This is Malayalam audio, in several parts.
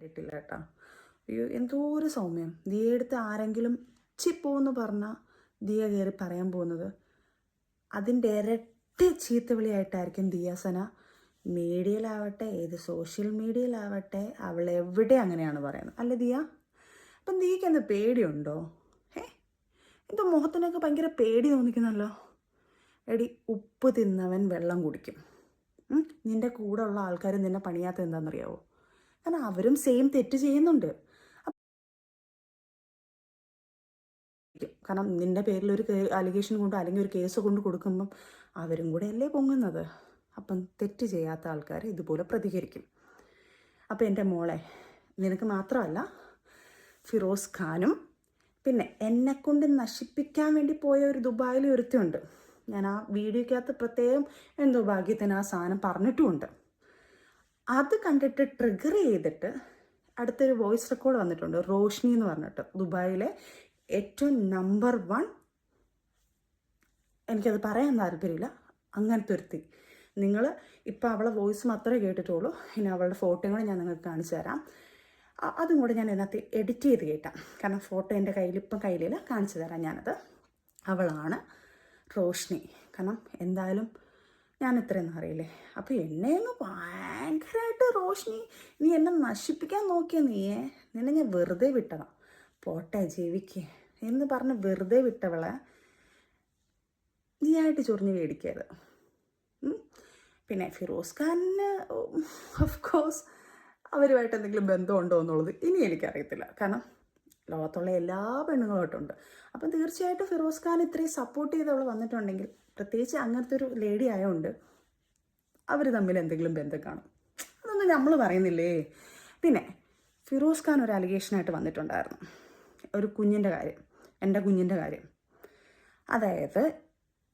കണ്ടിട്ടില്ല കേട്ടോ. അയ്യോ എന്തോ ഒരു സൗമ്യം. ദിയയെടുത്ത് ആരെങ്കിലും ചിപ്പോന്ന് പറഞ്ഞാൽ ദിയ കയറി പറയാൻ പോകുന്നത് അതിൻ്റെ ഇരട്ടി ചീത്തവിളിയായിട്ടായിരിക്കും ദിയാസന മീഡിയയിലാവട്ടെ ഏത് സോഷ്യൽ മീഡിയയിലാവട്ടെ അവൾ എവിടെ അങ്ങനെയാണ് പറയുന്നത് അല്ലേ ദിയ? അപ്പം ദിയക്ക് എന്ത് പേടിയുണ്ടോ? എന്തോ മുഖത്തിനൊക്കെ ഭയങ്കര പേടി തോന്നിക്കുന്നല്ലോ. എടി, ഉപ്പ് തിന്നവൻ വെള്ളം കുടിക്കും. നിൻ്റെ കൂടെ ഉള്ള ആൾക്കാർ നിന്നെ പണിയാത്ത എന്താണെന്നറിയാവോ? കാരണം അവരും സെയിം തെറ്റ് ചെയ്യുന്നുണ്ട്. കാരണം നിൻ്റെ പേരിൽ ഒരു അലിഗേഷൻ കൊണ്ട് അല്ലെങ്കിൽ ഒരു കേസ് കൊണ്ട് കൊടുക്കുമ്പം അവരും കൂടെ അല്ലേ പൊങ്ങുന്നത്. അപ്പം തെറ്റ് ചെയ്യാത്ത ആൾക്കാർ ഇതുപോലെ പ്രതികരിക്കും. അപ്പം എൻ്റെ മോളെ, നിനക്ക് മാത്രമല്ല ഫിറോസ് ഖാനും പിന്നെ എന്നെക്കൊണ്ട് നശിപ്പിക്കാൻ വേണ്ടി പോയ ഒരു ദുബായിൽ ഒരുത്തിയുണ്ട്. ഞാൻ ആ വീഡിയോക്കകത്ത് പ്രത്യേകം എന്തോ ഭാഗ്യത്തിന് ആ സാധനം പറഞ്ഞിട്ടുമുണ്ട്. അത് കണ്ടിട്ട് ട്രിഗർ ചെയ്തിട്ട് അടുത്തൊരു വോയിസ് റെക്കോർഡ് വന്നിട്ടുണ്ട്. റോഷ്നി എന്ന് പറഞ്ഞിട്ട് ദുബായിലെ ഏറ്റവും നമ്പർ 1, എനിക്കത് പറയാൻ താല്പര്യമില്ല, അങ്ങനത്തെ ഒരുത്തി. നിങ്ങൾ ഇപ്പോൾ അവളെ വോയിസ് മാത്രമേ കേട്ടിട്ടുള്ളൂ. ഇനി അവളുടെ ഫോട്ടോയും കൂടെ ഞാൻ നിങ്ങൾക്ക് കാണിച്ചു തരാം. അതും കൂടെ ഞാൻ ഇതിനകത്ത് എഡിറ്റ് ചെയ്ത് കേട്ടാം. കാരണം ഫോട്ടോ എൻ്റെ കയ്യിലില്ല, കാണിച്ചു തരാം ഞാനത്. അവളാണ് റോഷ്നി. കാരണം എന്തായാലും ഞാൻ ഇത്രയൊന്നും അറിയില്ലേ. അപ്പോൾ എന്നെ അങ്ങ് ഭയങ്കരമായിട്ട് റോഷ്നി, നീ എന്നെ നശിപ്പിക്കാൻ നോക്കിയ നിന്നെ ഞാൻ വെറുതെ വിട്ടതാ, പോട്ടെ ജീവിക്ക് എന്ന് പറഞ്ഞ് വെറുതെ വിട്ടവളെ നീയായിട്ട് ചൊറിഞ്ഞ് മേടിക്കരുത്. പിന്നെ ഫിറോസ് ഖാനിന് ഓഫ് കോഴ്സ് അവരുമായിട്ട് എന്തെങ്കിലും ബന്ധമുണ്ടോ എന്നുള്ളത് ഇനി എനിക്കറിയത്തില്ല. കാരണം ലോകത്തുള്ള എല്ലാ പെണ്ണുങ്ങളുമായിട്ടുണ്ട്. അപ്പം തീർച്ചയായിട്ടും ഫിറോസ് ഖാൻ ഇത്രയും സപ്പോർട്ട് ചെയ്ത് അവൾ വന്നിട്ടുണ്ടെങ്കിൽ, പ്രത്യേകിച്ച് അങ്ങനത്തെ ഒരു ലേഡി ആയതുകൊണ്ട് അവർ തമ്മിൽ എന്തെങ്കിലും ബന്ധം കാണും. അതൊന്നും നമ്മൾ പറയുന്നില്ലേ. പിന്നെ ഫിറോസ് ഖാൻ ഒരു അലിഗേഷനായിട്ട് വന്നിട്ടുണ്ടായിരുന്നു, ഒരു കുഞ്ഞിൻ്റെ കാര്യം, എൻ്റെ കുഞ്ഞിൻ്റെ കാര്യം. അതായത്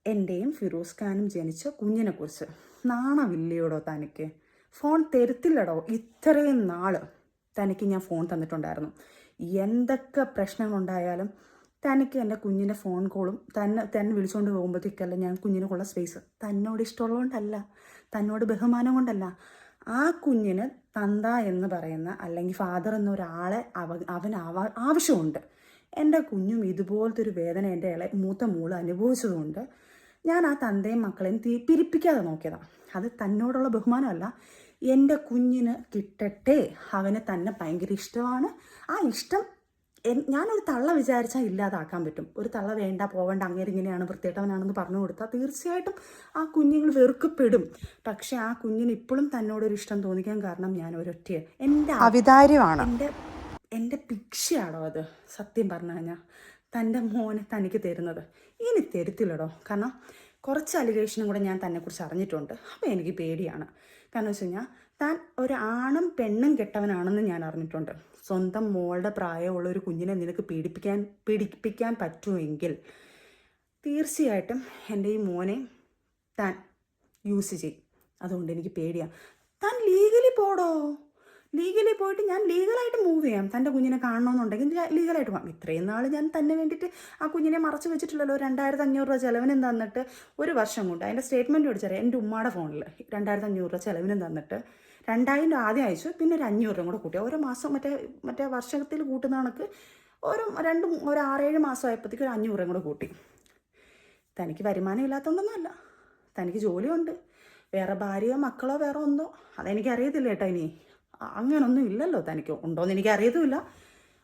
എൻ്റെയും ഫിറോസ് ഖാനും ജനിച്ച കുഞ്ഞിനെക്കുറിച്ച്. നാണമില്ലയോടോ തനിക്ക്? ഫോൺ തരുത്തില്ലടോ. ഇത്രയും നാൾ തനിക്ക് ഞാൻ ഫോൺ തന്നിട്ടുണ്ടായിരുന്നു. എന്തൊക്കെ പ്രശ്നങ്ങളുണ്ടായാലും തനിക്ക് എൻ്റെ കുഞ്ഞിൻ്റെ ഫോൺ കോളും തന്നെ വിളിച്ചുകൊണ്ട് പോകുമ്പോഴത്തേക്കല്ല ഞാൻ കുഞ്ഞിനുള്ള സ്പേസ്. തന്നോട് ഇഷ്ടമുള്ളതുകൊണ്ടല്ല, തന്നോട് ബഹുമാനം കൊണ്ടല്ല. ആ കുഞ്ഞിന് തന്ത എന്ന് പറയുന്ന അല്ലെങ്കിൽ ഫാദർ എന്ന ഒരാളെ അവന് ആവശ്യമുണ്ട്. എൻ്റെ കുഞ്ഞും ഇതുപോലത്തെ ഒരു വേദന എൻ്റെ മൂത്ത മോള് അനുഭവിച്ചതുകൊണ്ട് ഞാൻ ആ തന്തയും മക്കളെയും പിരിപ്പിക്കാതെ നോക്കിയതാണ്. അത് തന്നോടുള്ള ബഹുമാനമല്ല, എൻ്റെ കുഞ്ഞിന് കിട്ടട്ടെ, അവന് തന്നെ ഭയങ്കര ഇഷ്ടമാണ്. ആ ഇഷ്ടം ഞാനൊരു തള്ള വിചാരിച്ചാൽ ഇല്ലാതാക്കാൻ പറ്റും. ഒരു തള്ള വേണ്ട, പോവേണ്ട, അങ്ങനെ ഇങ്ങനെയാണ്, വൃത്തികെട്ടവനാണെന്ന് പറഞ്ഞു കൊടുത്താൽ തീർച്ചയായിട്ടും ആ കുഞ്ഞുങ്ങൾ വെറുക്കപ്പെടും. പക്ഷെ ആ കുഞ്ഞിന് ഇപ്പോഴും തന്നോടൊരു ഇഷ്ടം തോന്നിക്കാൻ കാരണം ഞാൻ ഒരൊറ്റ എൻ്റെ അവിതാര്യമാണ്, എൻ്റെ ഭിക്ഷയാണോ അത്? സത്യം പറഞ്ഞു കഴിഞ്ഞാൽ തൻ്റെ മോനെ തനിക്ക് തരുന്നത് ഇനി തരുത്തില്ലടോ. കാരണം കുറച്ച് അലിഗേഷനും കൂടെ ഞാൻ തന്നെക്കുറിച്ച് അറിഞ്ഞിട്ടുണ്ട്. അപ്പോൾ എനിക്ക് പേടിയാണ്. കാരണം വെച്ച് കഴിഞ്ഞാൽ താൻ ഒരു ആണും പെണ്ണും കെട്ടവനാണെന്ന് ഞാൻ അറിഞ്ഞിട്ടുണ്ട്. സ്വന്തം മോളുടെ പ്രായമുള്ള ഒരു കുഞ്ഞിനെ നിനക്ക് പീഡിപ്പിക്കാൻ പറ്റുമെങ്കിൽ തീർച്ചയായിട്ടും എൻ്റെ ഈ മോനെ താൻ യൂസ് ചെയ്യും. അതുകൊണ്ട് എനിക്ക് പേടിയാണ്. താൻ ലീഗലി പോടോ. ലീഗലി പോയിട്ട് ഞാൻ ലീഗലായിട്ട് മൂവ് ചെയ്യാം. തൻ്റെ കുഞ്ഞിനെ കാണണമെന്നുണ്ടെങ്കിൽ ലീഗലായിട്ട് പോകാം. ഇത്രയും നാൾ ഞാൻ തന്നെ വേണ്ടിയിട്ട് ആ കുഞ്ഞിനെ മറച്ചു വെച്ചിട്ടില്ലല്ലോ. 2500 രൂപ ചിലവിനും തന്നിട്ട് ഒരു വർഷം കൊണ്ട്, അതിൻ്റെ സ്റ്റേറ്റ്മെൻറ്റ് മേടിച്ചറിയാം. എൻ്റെ ഉമ്മയുടെ ഫോണിൽ 2500 രൂപ ചിലവിനും തന്നിട്ട് 2000 രൂപ ആദ്യം അയച്ചു, പിന്നെ ഒരു 500 രൂപ കൂടെ കൂട്ടി. ഓരോ മാസം മറ്റേ വർഷത്തിൽ കൂട്ടുന്ന കണക്ക് ഒരു 6-7 മാസം ആയപ്പോഴത്തേക്ക് ഒരു 500 രൂപ കൂടെ കൂട്ടി. തനിക്ക് വരുമാനം ഇല്ലാത്തതുകൊണ്ടൊന്നുമല്ല, തനിക്ക് ജോലിയുണ്ട്. വേറെ ഭാര്യയോ മക്കളോ വേറെ ഒന്നോ അതെനിക്കറിയത്തില്ല കേട്ടോ. ഇനി അങ്ങനൊന്നും ഇല്ലല്ലോ. തനിക്ക് ഉണ്ടോയെന്ന് എനിക്കറിയത്തുമില്ല.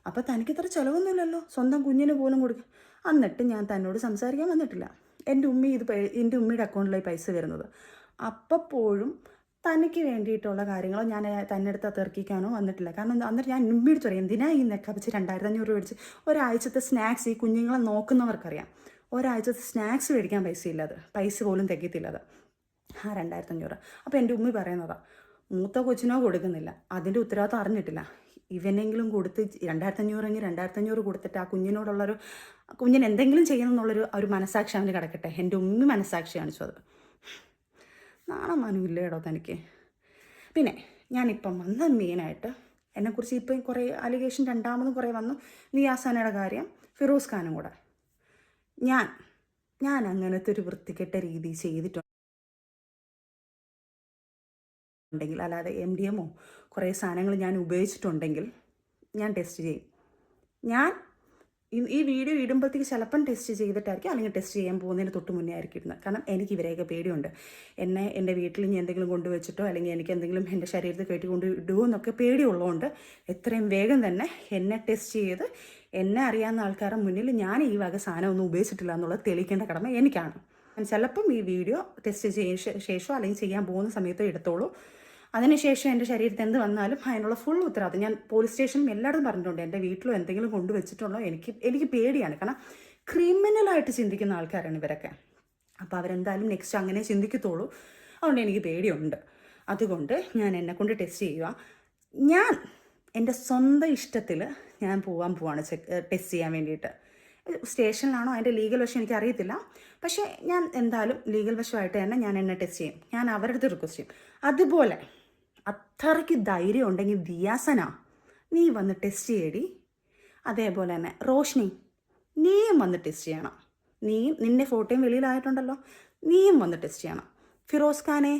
അപ്പോൾ തനിക്ക് ഇത്ര ചിലവൊന്നുമില്ലല്ലോ, സ്വന്തം കുഞ്ഞിന് പോലും കൊടുക്കുക. എന്നിട്ട് ഞാൻ തന്നോട് സംസാരിക്കാൻ വന്നിട്ടില്ല. എൻ്റെ ഉമ്മയുടെ അക്കൗണ്ടിലായി പൈസ വരുന്നത്. അപ്പോഴും തനിക്ക് വേണ്ടിയിട്ടുള്ള കാര്യങ്ങളോ ഞാൻ തന്നെ അടുത്ത് തെർക്കിക്കാനോ വന്നിട്ടില്ല. കാരണം എന്നിട്ട് ഞാൻ ഉമ്മയെടുത്ത് പറയും, എന്തിനാ ഈ നെക്കപ്പിച്ച് 2500 രൂപ മേടിച്ച് ഒരാഴ്ചത്തെ സ്നാക്സ് ഈ കുഞ്ഞുങ്ങളെ നോക്കുന്നവർക്കറിയാം. ഒരാഴ്ചത്തെ സ്നാക്സ് മേടിക്കാൻ പൈസ പോലും തികയത്തില്ലത്. ആ 2500. അപ്പോൾ എൻ്റെ ഉമ്മി പറയുന്നതാണ്, മൂത്ത കൊച്ചിനോ കൊടുക്കുന്നില്ല, അതിൻ്റെ ഉത്തരവാദിത്വം അറിഞ്ഞിട്ടില്ല. ഇവനെങ്കിലും കൊടുത്ത് 2500 കൊടുത്തിട്ട് ആ കുഞ്ഞിന് എന്തെങ്കിലും ചെയ്യണം എന്നുള്ളൊരു ഒരു മനസ്സാക്ഷി അവന് കിടക്കട്ടെ. എൻ്റെ ഉമ്മി മനസ്സാക്ഷി കാണിച്ചു. അത് നാണമാനമില്ല കേട്ടോ തനിക്ക്. പിന്നെ ഞാനിപ്പം വന്ന മെയിനായിട്ട് എന്നെക്കുറിച്ച് ഇപ്പം കുറേ അലിഗേഷൻ രണ്ടാമതും കുറേ വന്നു. നിയാസനയുടെ കാര്യം, ഫിറോസ് ഖാനും കൂടെ. ഞാൻ അങ്ങനത്തെ ഒരു വൃത്തികെട്ട രീതി ചെയ്തിട്ടുണ്ട് ഉണ്ടെങ്കിൽ, അല്ലാതെ MDMോ കുറേ സാധനങ്ങൾ ഞാൻ ഉപയോഗിച്ചിട്ടുണ്ടെങ്കിൽ ഞാൻ ടെസ്റ്റ് ചെയ്യും. ഞാൻ ഈ വീഡിയോ ഇടുമ്പോഴത്തേക്ക് ചിലപ്പം ടെസ്റ്റ് ചെയ്തിട്ടായിരിക്കും, അല്ലെങ്കിൽ ടെസ്റ്റ് ചെയ്യാൻ പോകുന്നതിന് തൊട്ട് മുന്നേ ആയിരിക്കും ഇടുന്നത്. കാരണം എനിക്ക് ഇവരെയൊക്കെ പേടിയുണ്ട്. എന്നെ എൻ്റെ വീട്ടിൽ ഇനി എന്തെങ്കിലും കൊണ്ടുവച്ചിട്ടോ അല്ലെങ്കിൽ എനിക്ക് എന്തെങ്കിലും എൻ്റെ ശരീരത്തിൽ കയറ്റിക്കൊണ്ട് ഇടുമോ എന്നൊക്കെ പേടിയുള്ളതുകൊണ്ട് എത്രയും വേഗം തന്നെ എന്നെ ടെസ്റ്റ് ചെയ്ത് എന്നെ അറിയാവുന്ന ആൾക്കാരുടെ മുന്നിൽ ഞാൻ ഈ വക സാധനമൊന്നും ഉപയോഗിച്ചിട്ടില്ല എന്നുള്ളത് തെളിയിക്കേണ്ട കടമ എനിക്കാണ്. ഞാൻ ചിലപ്പം ഈ വീഡിയോ ടെസ്റ്റ് ശേഷമോ അല്ലെങ്കിൽ ചെയ്യാൻ പോകുന്ന സമയത്തോ എടുത്തോളൂ. അതിനുശേഷം എൻ്റെ ശരീരത്തിൽ എന്ത് വന്നാലും അതിനുള്ള ഫുൾ ഉത്തരവാദിത്തം ഞാൻ പോലീസ് സ്റ്റേഷനിലും എല്ലായിടത്തും പറഞ്ഞിട്ടുണ്ട്. എൻ്റെ വീട്ടിലോ എന്തെങ്കിലും കൊണ്ടുവച്ചിട്ടുണ്ടോ എനിക്ക് പേടിയാണ്. കാരണം ക്രിമിനലായിട്ട് ചിന്തിക്കുന്ന ആൾക്കാരാണ് ഇവരൊക്കെ. അപ്പോൾ അവരെന്തായാലും നെക്സ്റ്റ് അങ്ങനെ ചിന്തിക്കത്തുള്ളൂ. അതുകൊണ്ട് എനിക്ക് പേടിയുണ്ട്. അതുകൊണ്ട് ഞാൻ എന്നെക്കൊണ്ട് ടെസ്റ്റ് ചെയ്യുക. ഞാൻ എൻ്റെ സ്വന്തം ഇഷ്ടത്തിൽ ഞാൻ പോവാണ് ടെസ്റ്റ് ചെയ്യാൻ വേണ്ടിയിട്ട്. സ്റ്റേഷനിലാണോ അതിൻ്റെ ലീഗൽ വശം എനിക്കറിയത്തില്ല. പക്ഷേ ഞാൻ എന്തായാലും ലീഗൽ വശമായിട്ട് തന്നെ ഞാൻ എന്നെ ടെസ്റ്റ് ചെയ്യും. ഞാൻ അവരുടെ അടുത്ത് റിക്വസ്റ്റ് ചെയ്യും. അതുപോലെ അത്രയ്ക്ക് ധൈര്യം ഉണ്ടെങ്കിൽ ദിയാസന നീ വന്ന് ടെസ്റ്റ് ചെയ്യടി. അതേപോലെ തന്നെ റോഷ്നി നീയും വന്ന് ടെസ്റ്റ് ചെയ്യണം. നിന്നെ ഫോട്ടോയും വെളിയിലായിട്ടുണ്ടല്ലോ, നീയും വന്ന് ടെസ്റ്റ് ചെയ്യണം. ഫിറോസ് ഖാനെ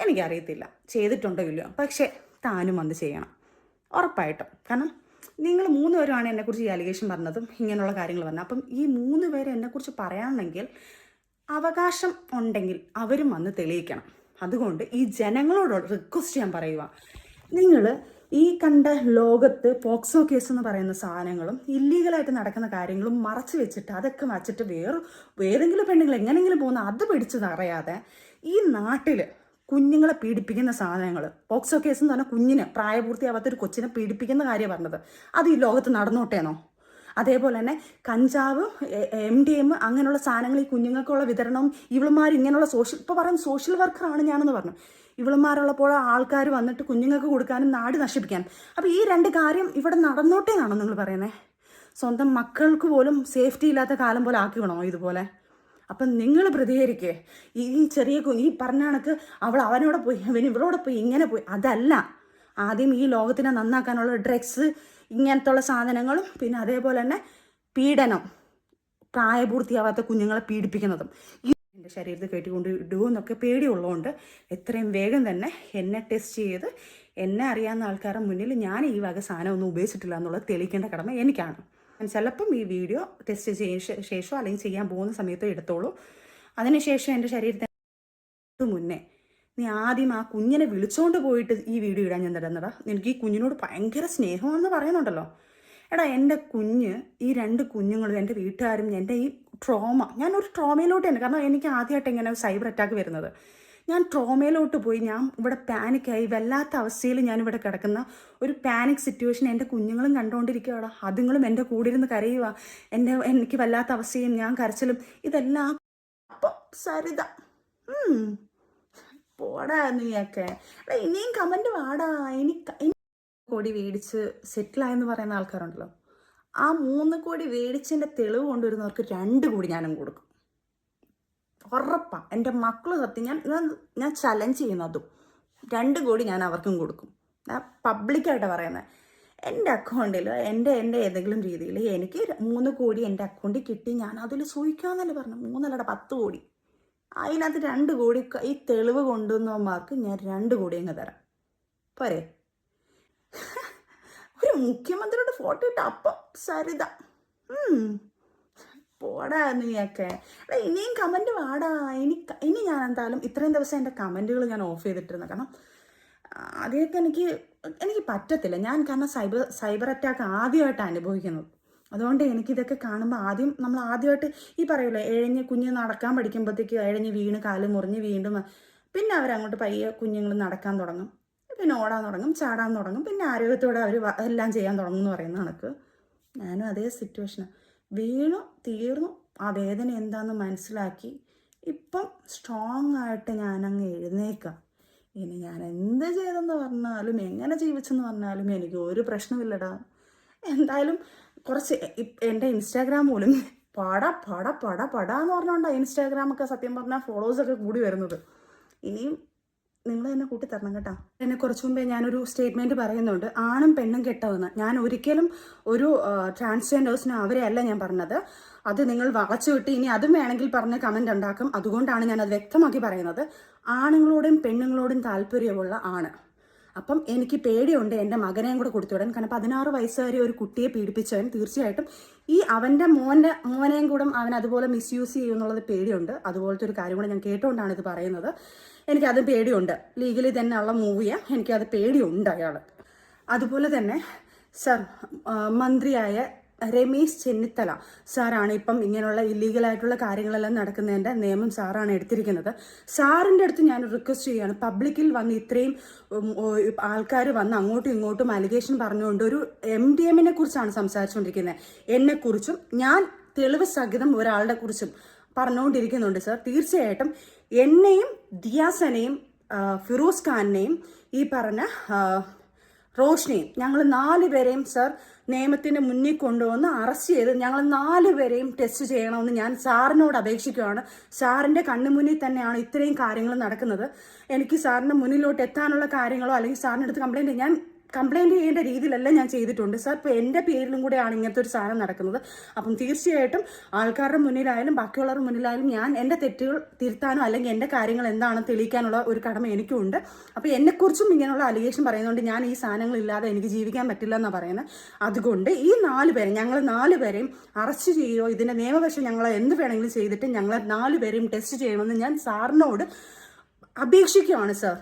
എനിക്കറിയത്തില്ല ചെയ്തിട്ടുണ്ടോ ഇല്ലയോ, പക്ഷേ താനും വന്ന് ചെയ്യണം ഉറപ്പായിട്ടും. കാരണം നിങ്ങൾ 3 പേരുമാണ് എന്നെക്കുറിച്ച് ഈ അലിഗേഷൻ പറഞ്ഞതും ഇങ്ങനെയുള്ള കാര്യങ്ങൾ പറഞ്ഞത്. അപ്പം ഈ 3 പേര് എന്നെക്കുറിച്ച് പറയാണെങ്കിൽ അവകാശം ഉണ്ടെങ്കിൽ അവരും വന്ന് തെളിയിക്കണം. അതുകൊണ്ട് ഈ ജനങ്ങളോട് റിക്വസ്റ്റ് ചെയ്യാൻ പറയുക, നിങ്ങൾ ഈ കണ്ട ലോകത്ത് പോക്സോ കേസ് എന്ന് പറയുന്ന സാധനങ്ങളും ഇല്ലീഗലായിട്ട് നടക്കുന്ന കാര്യങ്ങളും മറച്ചു വെച്ചിട്ട് അതൊക്കെ വച്ചിട്ട് വേറെങ്കിലും പെണ്ണുങ്ങൾ എങ്ങനെയെങ്കിലും പോകുന്ന അത് പിടിച്ചതറിയാതെ ഈ നാട്ടിൽ കുഞ്ഞുങ്ങളെ പീഡിപ്പിക്കുന്ന സാധനങ്ങൾ, പോക്സോ കേസ് എന്ന് പറഞ്ഞാൽ കുഞ്ഞിന് പ്രായപൂർത്തിയാവാത്തൊരു കൊച്ചിനെ പീഡിപ്പിക്കുന്ന കാര്യം പറഞ്ഞത്, അത് ഈ ലോകത്ത് നടന്നോട്ടേനോ? അതേപോലെ തന്നെ കഞ്ചാവ്, MDMA അങ്ങനെയുള്ള സാധനങ്ങൾ ഈ കുഞ്ഞുങ്ങൾക്കുള്ള വിതരണവും ഇവളുമാർ ഇങ്ങനെയുള്ള ഇപ്പോൾ പറയുന്ന സോഷ്യൽ വർക്കറാണ് ഞാനെന്ന് പറഞ്ഞു. ഇവളുമാരുള്ളപ്പോൾ ആൾക്കാർ വന്നിട്ട് കുഞ്ഞുങ്ങൾക്ക് കൊടുക്കാനും നാട് നശിപ്പിക്കാനും. അപ്പോൾ ഈ 2 കാര്യം ഇവിടെ നടന്നോട്ടേന്നാണോ നിങ്ങൾ പറയുന്നത്? സ്വന്തം മക്കൾക്ക് പോലും സേഫ്റ്റി ഇല്ലാത്ത കാലം പോലെ ആക്കിക്കണോ ഇതുപോലെ? അപ്പം നിങ്ങൾ പ്രതികരിക്കേ. ഈ ചെറിയ ഈ പറഞ്ഞ കണക്ക് അവനോടെ പോയി ഇവളോടെ പോയി ഇങ്ങനെ പോയി അതല്ല. ആദ്യം ഈ ലോകത്തിനെ നന്നാക്കാനുള്ള ഡ്രഗ്സ് ഇങ്ങനത്തുള്ള സാധനങ്ങളും പിന്നെ അതേപോലെ തന്നെ പീഡനം, പ്രായപൂർത്തിയാവാത്ത കുഞ്ഞുങ്ങളെ പീഡിപ്പിക്കുന്നതും എൻ്റെ ശരീരത്തിൽ കയറ്റിക്കൊണ്ട് ഇടുമോ എന്നൊക്കെ പേടിയുള്ളതുകൊണ്ട് എത്രയും വേഗം തന്നെ എന്നെ ടെസ്റ്റ് ചെയ്ത് എന്നെ അറിയാവുന്ന ആൾക്കാരുടെ മുന്നിൽ ഞാൻ ഈ വക സാധനമൊന്നും ഉപയോഗിച്ചിട്ടില്ല എന്നുള്ളത് തെളിയിക്കേണ്ട കടമ എനിക്കാണ്. ഞാൻ ചിലപ്പം ഈ വീഡിയോ ടെസ്റ്റ് ശേഷമോ അല്ലെങ്കിൽ ചെയ്യാൻ പോകുന്ന സമയത്തോ എടുത്തോളൂ. അതിനുശേഷം എൻ്റെ ശരീരത്തിന് മുന്നേ നീ ആദ്യം ആ കുഞ്ഞിനെ വിളിച്ചുകൊണ്ട് പോയിട്ട് ഈ വീഡിയോ ഇടാൻ ഞാൻ തരുന്നടാ. എനിക്ക് ഈ കുഞ്ഞിനോട് ഭയങ്കര സ്നേഹമാണെന്ന് പറയുന്നുണ്ടല്ലോ. എടാ എൻ്റെ കുഞ്ഞ്, ഈ 2 കുഞ്ഞുങ്ങളും എൻ്റെ വീട്ടുകാരും എൻ്റെ ഈ ഞാനൊരു ട്രോമയിലോട്ട് തന്നെ. കാരണം എനിക്ക് ആദ്യമായിട്ട് എങ്ങനെ സൈബർ അറ്റാക്ക് വരുന്നത്. ഞാൻ ട്രോമയിലോട്ട് പോയി, ഞാൻ ഇവിടെ പാനിക്കായി വല്ലാത്ത അവസ്ഥയിൽ ഞാനിവിടെ കിടക്കുന്ന ഒരു പാനിക് സിറ്റുവേഷൻ എൻ്റെ കുഞ്ഞുങ്ങളും കണ്ടുകൊണ്ടിരിക്കുകയാണ്. അതുങ്ങളും എൻ്റെ കൂടെ ഇരുന്ന് കരയുക, എനിക്ക് വല്ലാത്ത അവസ്ഥയും ഞാൻ കരച്ചിലും ഇതെല്ലാം. അപ്പം സരിത പോടാ നീയൊക്കെ. ഇനിയും കമൻറ്റ് വാടാ. എനിക്ക് കോടി മേടിച്ച് സെറ്റിലായെന്ന് പറയുന്ന ആൾക്കാരുണ്ടല്ലോ, ആ 3 കോടി മേടിച്ചതിൻ്റെ തെളിവ് കൊണ്ടുവരുന്നവർക്ക് 2 കോടി ഞാനും കൊടുക്കും ഉറപ്പാണ്. എൻ്റെ മക്കൾ സത്യം ഞാൻ ചലഞ്ച് ചെയ്യുന്നതും 2 കോടി ഞാൻ അവർക്കും കൊടുക്കും. ഞാൻ പബ്ലിക്കായിട്ട് പറയുന്നത്. എൻ്റെ അക്കൗണ്ടിൽ എൻ്റെ ഏതെങ്കിലും രീതിയിൽ എനിക്ക് 3 കോടി എൻ്റെ അക്കൗണ്ടിൽ കിട്ടി, ഞാൻ അതിൽ സൂഹിക്കാമെന്നല്ലേ പറഞ്ഞു. 3 10 കോടി. അതിനകത്ത് 2 കോടി ഈ തെളിവ് കൊണ്ടുവന്നവന്മാർക്ക് ഞാൻ 2 കോടി അങ്ങ് തരാം. പോരെ? ഒരു മുഖ്യമന്ത്രിയുടെ ഫോട്ടോ ഇട്ട് അപ്പം സരിത പോടാ നീയൊക്കെ. ഇനിയും കമൻറ്റ് വാടാ. ഇനി ഞാൻ എന്തായാലും ഇത്രയും ദിവസം എൻ്റെ കമൻറ്റുകൾ ഞാൻ ഓഫ് ചെയ്തിട്ടിരുന്നു. കാരണം ആദ്യമൊക്കെ എനിക്ക് പറ്റത്തില്ല. കാരണം സൈബർ അറ്റാക്ക് ആദ്യമായിട്ടാണ് അനുഭവിക്കുന്നത്. അതുകൊണ്ട് എനിക്കിതൊക്കെ കാണുമ്പോൾ നമ്മൾ ആദ്യമായിട്ട് ഈ പറയൂലേ, കുഞ്ഞ് നടക്കാൻ പഠിക്കുമ്പോഴത്തേക്ക് വീണ് കാല് മുറിഞ്ഞ് വീണ്ടും പിന്നെ അവരങ്ങോട്ട് പയ്യെ കുഞ്ഞുങ്ങൾ നടക്കാൻ തുടങ്ങും, പിന്നെ ഓടാൻ തുടങ്ങും, ചാടാൻ തുടങ്ങും, പിന്നെ ആരോഗ്യത്തോടെ അവർ എല്ലാം ചെയ്യാൻ തുടങ്ങും എന്ന് പറയുന്ന കണക്ക് ഞാനും അതേ സിറ്റുവേഷനാണ്. വീണു തീർന്നു, ആ വേദന എന്താണെന്ന് മനസ്സിലാക്കി ഇപ്പം സ്ട്രോങ് ആയിട്ട് ഞാനങ്ങ് എഴുന്നേക്കാം. ഇനി ഞാൻ എന്ത് ചെയ്തെന്ന് പറഞ്ഞാലും എങ്ങനെ ജീവിച്ചെന്ന് പറഞ്ഞാലും എനിക്ക് ഒരു പ്രശ്നമില്ലടാ. എന്തായാലും കുറച്ച് എൻ്റെ ഇൻസ്റ്റാഗ്രാം പോലും പടാന്ന് പറഞ്ഞുകൊണ്ടാണ് ഇൻസ്റ്റാഗ്രാമൊക്കെ സത്യം പറഞ്ഞാൽ ഫോളോവേഴ്സൊക്കെ കൂടി വരുന്നത്. ഇനിയും നിങ്ങൾ എന്നെ കൂട്ടി തരണം കേട്ടോ. എന്നെ കുറച്ച് മുമ്പേ ഞാനൊരു സ്റ്റേറ്റ്മെൻറ്റ് പറയുന്നുണ്ട്, ആണും പെണ്ണും കെട്ടതെന്ന്. ഞാൻ ഒരിക്കലും ഒരു ട്രാൻസ്ജെൻഡേഴ്സിന് അവരെ അല്ല ഞാൻ പറഞ്ഞത്. അത് നിങ്ങൾ വളച്ചു വിട്ട് ഇനി അതും വേണമെങ്കിൽ പറഞ്ഞ് കമൻറ്റ് ഉണ്ടാക്കും. അതുകൊണ്ടാണ് ഞാനത് വ്യക്തമാക്കി പറയുന്നത്. ആണുങ്ങളോടും പെണ്ണുങ്ങളോടും താല്പര്യമുള്ള ആണ്, അപ്പം എനിക്ക് പേടിയുണ്ട് എൻ്റെ മകനെയും കൂടെ കൊടുത്തുവിടാൻ. കാരണം 16 വയസ്സുകാരി ഒരു കുട്ടിയെ പീഡിപ്പിച്ചവൻ തീർച്ചയായിട്ടും ഈ അവൻ്റെ മോനെയും കൂടെ അവൻ അതുപോലെ മിസ്യൂസ് ചെയ്യും എന്നുള്ളത് പേടിയുണ്ട്. അതുപോലത്തെ ഒരു കാര്യം കൂടെ ഞാൻ കേട്ടുകൊണ്ടാണ് ഇത് പറയുന്നത്. എനിക്കത് പേടിയുണ്ട്. ലീഗലി തന്നെ ഉള്ള മൂവിയാണ്, എനിക്കത് പേടിയുണ്ട് അയാൾ. അതുപോലെ തന്നെ സർ, മന്ത്രിയായ രമേശ് ചെന്നിത്തല സാറാണ് ഇപ്പം ഇങ്ങനെയുള്ള ഇല്ലീഗലായിട്ടുള്ള കാര്യങ്ങളെല്ലാം നടക്കുന്നതിൻ്റെ നിയമം സാറാണ് എടുത്തിരിക്കുന്നത്. സാറിൻ്റെ അടുത്ത് ഞാൻ റിക്വസ്റ്റ് ചെയ്യുകയാണ്, പബ്ലിക്കിൽ വന്ന് ഇത്രയും ആൾക്കാർ വന്ന് അങ്ങോട്ടും ഇങ്ങോട്ടും അലിഗേഷൻ പറഞ്ഞുകൊണ്ട് ഒരു MDMനെ കുറിച്ചാണ് സംസാരിച്ചുകൊണ്ടിരിക്കുന്നത്. എന്നെക്കുറിച്ചും ഞാൻ തെളിവ് സഹിതം ഒരാളുടെ കുറിച്ചും പറഞ്ഞുകൊണ്ടിരിക്കുന്നുണ്ട് സർ. തീർച്ചയായിട്ടും എന്നെയും ദിയാസനെയും ഫിറോസ് ഖാനെയും ഈ പറഞ്ഞ റോഷ്നിയും ഞങ്ങൾ 4 പേരെയും സർ നിയമത്തിന് മുന്നിൽ കൊണ്ടുവന്ന് അറസ്റ്റ് ചെയ്ത് ഞങ്ങൾ 4 പേരെയും ടെസ്റ്റ് ചെയ്യണമെന്ന് ഞാൻ സാറിനോട് അപേക്ഷിക്കുകയാണ്. സാറിൻ്റെ കണ്ണുമുന്നിൽ തന്നെയാണ് ഇത്രയും കാര്യങ്ങൾ നടക്കുന്നത്. എനിക്ക് സാറിൻ്റെ മുന്നിലോട്ട് എത്താനുള്ള കാര്യങ്ങളോ അല്ലെങ്കിൽ സാറിൻ്റെ അടുത്ത് കംപ്ലൈൻറ്റ് ചെയ്യേണ്ട രീതിയിലല്ല ഞാൻ ചെയ്തിട്ടുണ്ട് സാർ. ഇപ്പോൾ എൻ്റെ പേരിലും കൂടെയാണ് ഇങ്ങനത്തെ ഒരു സാധനം നടക്കുന്നത്. അപ്പം തീർച്ചയായിട്ടും ആൾക്കാരുടെ മുന്നിലായാലും ബാക്കിയുള്ളവരുടെ മുന്നിലായാലും ഞാൻ എൻ്റെ തെറ്റുകൾ തിരുത്താനോ അല്ലെങ്കിൽ എൻ്റെ കാര്യങ്ങൾ എന്താണെന്ന് തെളിയിക്കാനുള്ള ഒരു കടമ എനിക്കുണ്ട്. അപ്പോൾ എന്നെക്കുറിച്ചും ഇങ്ങനെയുള്ള അലിഗേഷൻ പറയുന്നതുകൊണ്ട് ഞാൻ ഈ സാധനങ്ങളില്ലാതെ എനിക്ക് ജീവിക്കാൻ പറ്റില്ല എന്നാണ് പറയുന്നത്. അതുകൊണ്ട് ഈ 4 പേരെ ഞങ്ങൾ 4 പേരെയും അറസ്റ്റ് ചെയ്യുകയോ ഇതിൻ്റെ നിയമവശം ഞങ്ങൾ എന്ത് വേണമെങ്കിലും ചെയ്തിട്ട് ഞങ്ങൾ 4 പേരെയും ടെസ്റ്റ് ചെയ്യണമെന്ന് ഞാൻ സാറിനോട് അപേക്ഷിക്കുകയാണ് സാർ.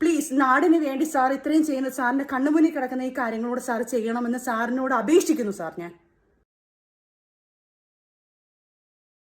പ്ലീസ്, നാടിന് വേണ്ടി സാർ ഇത്രയും ചെയ്യുന്ന സാറിൻ്റെ കണ്ണുമുന്നിൽ കിടക്കുന്ന ഈ കാര്യങ്ങളോട് സാർ ചെയ്യണമെന്ന് സാറിനോട് അപേക്ഷിക്കുന്നു സാർ ഞാൻ.